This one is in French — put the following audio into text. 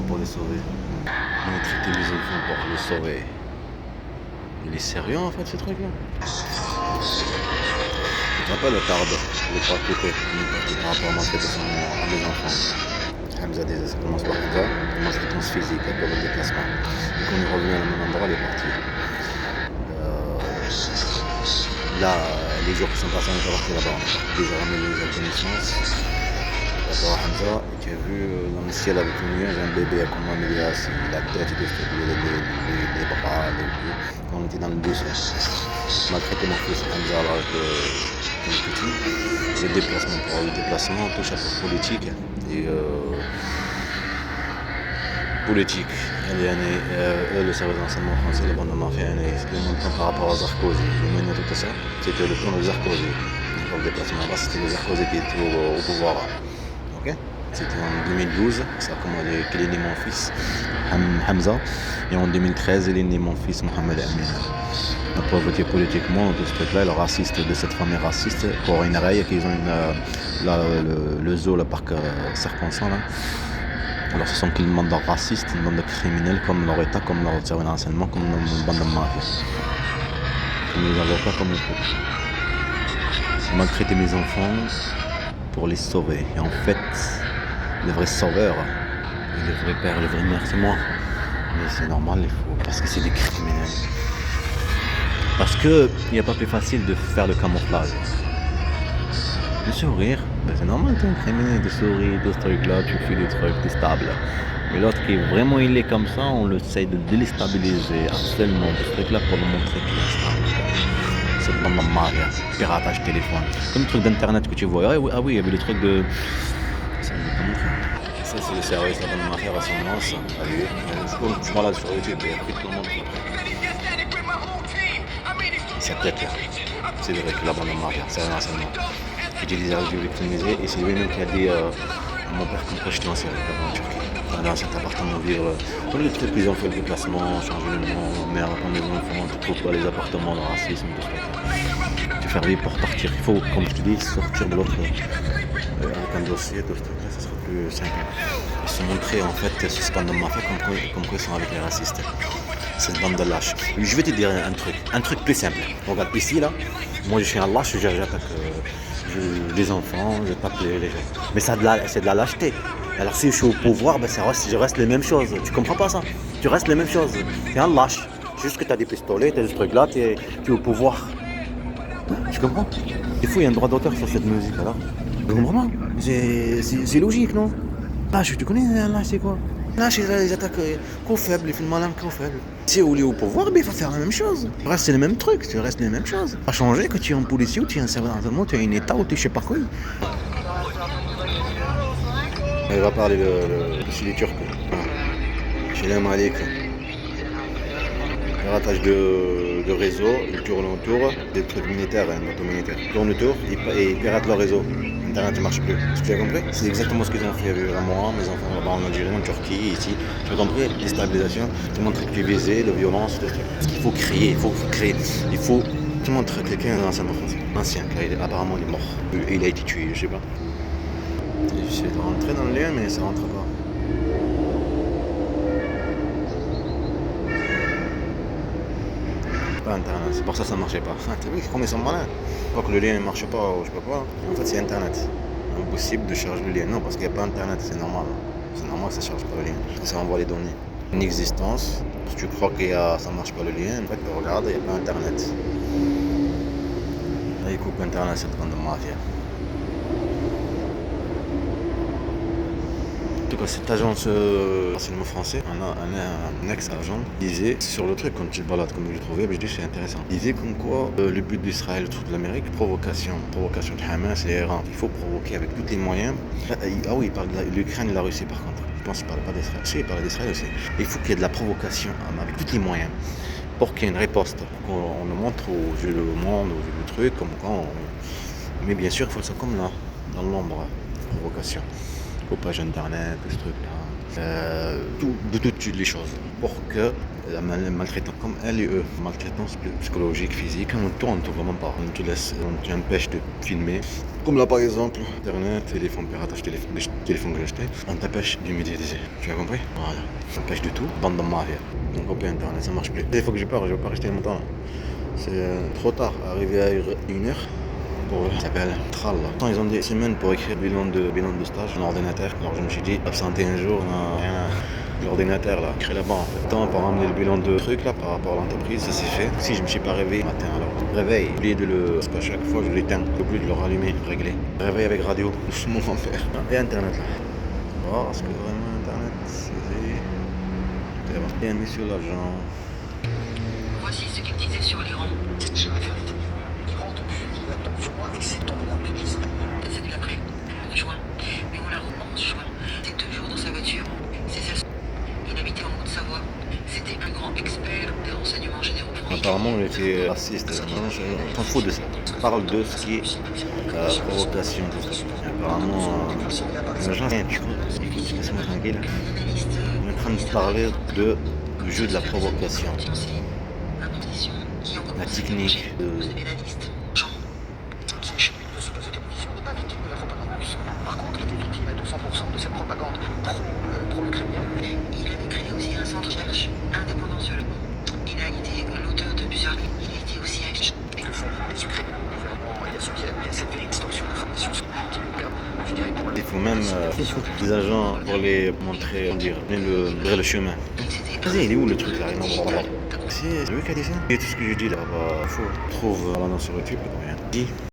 pour les sauver. Maltraiter les enfants pour les sauver. Il est sérieux en fait ce truc-là. Tu te rappelles le tarde, le pas coupé, par rapport à maltraiter à mes enfants. Hamza déjà, ça commence par Hamza, maltraitance physique, après le déplacement. Et quand on est revenu à la même endroit, il est parti. Là, les jours qui sont passés, on est parti là-bas, on est parti déjà ramener les connaissances. D'accord, Hamza, et tu as vu dans le ciel avec une nuage, un bébé à comment il est assis, la tête, les bras, les pieds, quand on était dans le bus. Maltraiter mon fils Hamza alors que petit, le déplacement touche à la politique. Et politique, le service d'enseignement français, le gouvernement fait le montant par rapport à Sarkozy. Le menu tout ça, c'était le plan de Sarkozy. Le déplacement là, c'était le Sarkozy qui était au pouvoir. Ok, c'était en 2012, ça a commencé qu'il est né mon fils Hamza, et en 2013, il est né mon fils Mohamed Amin. La pauvreté politiquement, tout ce truc-là, le raciste de cette famille raciste, pour une raille, qu'ils ont le zoo, le parc serpentin là. Alors ce sont une bande de racistes, une bande de criminels comme leur État, comme leur service de renseignement, comme une bande de mafia. Comme les avocats, comme les fous. Maltraiter mes enfants pour les sauver. Et en fait, le vrai sauveur, le vrai père, le vrai mère, c'est moi. Mais c'est normal, il faut, parce que c'est des criminels. Parce qu'il n'y a pas plus facile de faire le camouflage. De sourire, ben c'est normal, t'es un criminel, de sourire, de ce truc-là, tu fais des trucs, t'es stable. Mais l'autre qui est vraiment il est comme ça, on essaie de déstabiliser absolument ce truc-là pour le montrer qu'il est stable. C'est bande de maria, piratage téléphone. Comme le truc d'internet que tu vois. Ah oui, il y avait les trucs de. Ça, c'est le service, la bande de mafia ressemblance. Allez, je vois là sur YouTube, il y a tout le monde qui cette tête là. C'est vrai que la bande de mafia, c'est un renseignement. Utilise la radio victimisée et c'est lui-même qui a dit à mon père qu'on peut jeter en série en Turquie. Dans cet appartement vivre. Comme les trucs qu'ils ont fait le déplacement, changer le nom, mère, quand les enfants, tu trouves pas les appartements, le racisme, tout ça. Tu fais vivre pour partir. Il faut, comme je te dis, sortir de l'autre avec un dossier, tout ce truc-là, ça sera plus simple. Et se montrer en fait cette bande de mafia comme quoi ils sont avec les racistes. Cette bande de lâches. Je vais te dire un truc plus simple. Regarde ici là, moi je suis un lâche, j'attaque les enfants, je tape les gens. Mais c'est de la lâcheté. Alors si je suis au pouvoir, ben je reste les mêmes choses. Tu comprends pas ça? Tu restes les mêmes choses. T'es un lâche. Juste que t'as des pistolets, t'as des trucs là, t'es au pouvoir. Tu comprends? Des fois il y a un droit d'auteur sur cette musique alors. Tu comprends pas? C'est logique, non? Lâche, tu connais un lâche, c'est quoi? Lâche, ils attaquent qu'aux faibles, ils font le malin qu'aux faibles. Si on est au pouvoir, ben, il faut faire la même chose. Tu restes les mêmes trucs, tu restes les mêmes choses. Pas changer que tu es un policier ou tu es un service d'enseignement, tu es un état ou tu es je sais pas quoi. Il va parler de les Turcs. Chez les Malik. Piratage de réseau, ils tournent autour, des trucs militaires, un bateau militaire. Ils tournent autour et ils piratent leur réseau. Internet ne marche plus. Est-ce que tu as compris? C'est exactement ce qu'ils ont fait avec moi, mes enfants là-bas en Algérie, en Turquie, ici. Tu as compris? Déstabilisation, tout le monde trivialisé, de violence, des trucs. Parce qu'il faut créer, il faut créer. Il faut. Tout le monde traite quelqu'un d'un ancien français. Ancien, car apparemment il est mort. Il a été tué, je sais pas. J'essaie de rentrer dans le lien, mais ça rentre pas. Pas internet, c'est pour ça que ça ne marchait pas. T'as vu comment ils sont malins? Pas que le lien ne marche pas ou je sais pas quoi. En fait c'est internet. Impossible de charger le lien. Non, parce qu'il n'y a pas internet, c'est normal. C'est normal que ça ne charge pas le lien. Ça envoie les données. Une existence, si tu crois que ça ne marche pas le lien, en fait regarde, il n'y a pas internet. Là il coupe internet, c'est une grande mafia. En tout cas, cette agence renseignement français, un ex-agent, disait sur le truc, quand tu te balades comme je l'ai trouvé, je dis c'est intéressant. Il disait comme quoi le but d'Israël, le truc de l'Amérique, provocation de Hamas et Iran. Il faut provoquer avec tous les moyens. Ah oui, il parle de l'Ukraine et la Russie par contre. Je pense qu'il ne parle pas d'Israël. Si, il parle d'Israël aussi. Il faut qu'il y ait de la provocation avec tous les moyens pour qu'il y ait une riposte. On nous montre aux yeux du monde, aux yeux du truc, comme quand mais bien sûr, il faut ça comme là, dans l'ombre, provocation. Coupage internet, ce truc là. de toutes les choses pour que la maltraitance, comme elle et eux, maltraitance psychologique, physique, on tourne vraiment pas. On te laisse, on t'empêche de filmer. Comme là par exemple, internet, téléphone piratage, téléphone que j'ai acheté, on t'empêche de médiatiser. Tu as compris? Voilà. On t'empêche de tout, bande de mafia. Donc on peut internet, ça marche plus. Il faut que je vais pas rester longtemps. C'est trop tard, arrivé à 1h. Ça s'appelle Tralla. Ils ont des semaines pour écrire bilan de stage en ordinateur. Alors je me suis dit, absenté un jour, non, rien. L'ordinateur là, écrit là-bas en fait. Temps pour ramener le bilan de truc là par rapport à l'entreprise, ça s'est fait. Si je me suis pas réveillé matin alors. Réveil, j'ai oublié de le. Parce qu'à chaque fois je l'éteins, j'ai oublié de le rallumer, régler. Réveil avec radio, mon enfer. Et internet là. Oh, parce que vraiment internet, c'est bon. Bien mis sur l'argent. Voici ce qu'il disait sur l'Iran. C'est la vérité. L'Iran, depuis, il a donc vu moi avec ses tombes la publicité. C'est de l'après, en juin. Mais on la reprend en juin. C'est toujours dans sa voiture. C'est ça. Il habitait en Haute-Savoie. C'était un grand expert des renseignements généraux français. Apparemment, il était raciste. Non, je m'en fous de ça. On parle de ce qui est provocation, tout ça. Apparemment, les gens, laisse-moi tranquille. On est en train de parler du jeu de la provocation. La technique de... Vous avez la liste. Jean. Chez lui, de se poser des positions n'est pas victime de la propagande russe. Par contre, il était victime à 200% de cette propagande pro-ukrainienne. Il avait créé aussi un centre de recherche indépendant sur le monde. Il a été l'auteur de plusieurs livres. Il a été aussi un Et que font les Ukrainiens, le gouvernement et à ceux qui aiment cette extorsion d'informations qui nous permet de virer pour Il faut même des agents pour les montrer, ouvrir le chemin. Vas-y, il est où le truc là? C'est lui qui a dit ça? Et tout ce que je dis là, faux. Trouve l'annonce sur YouTube, rien.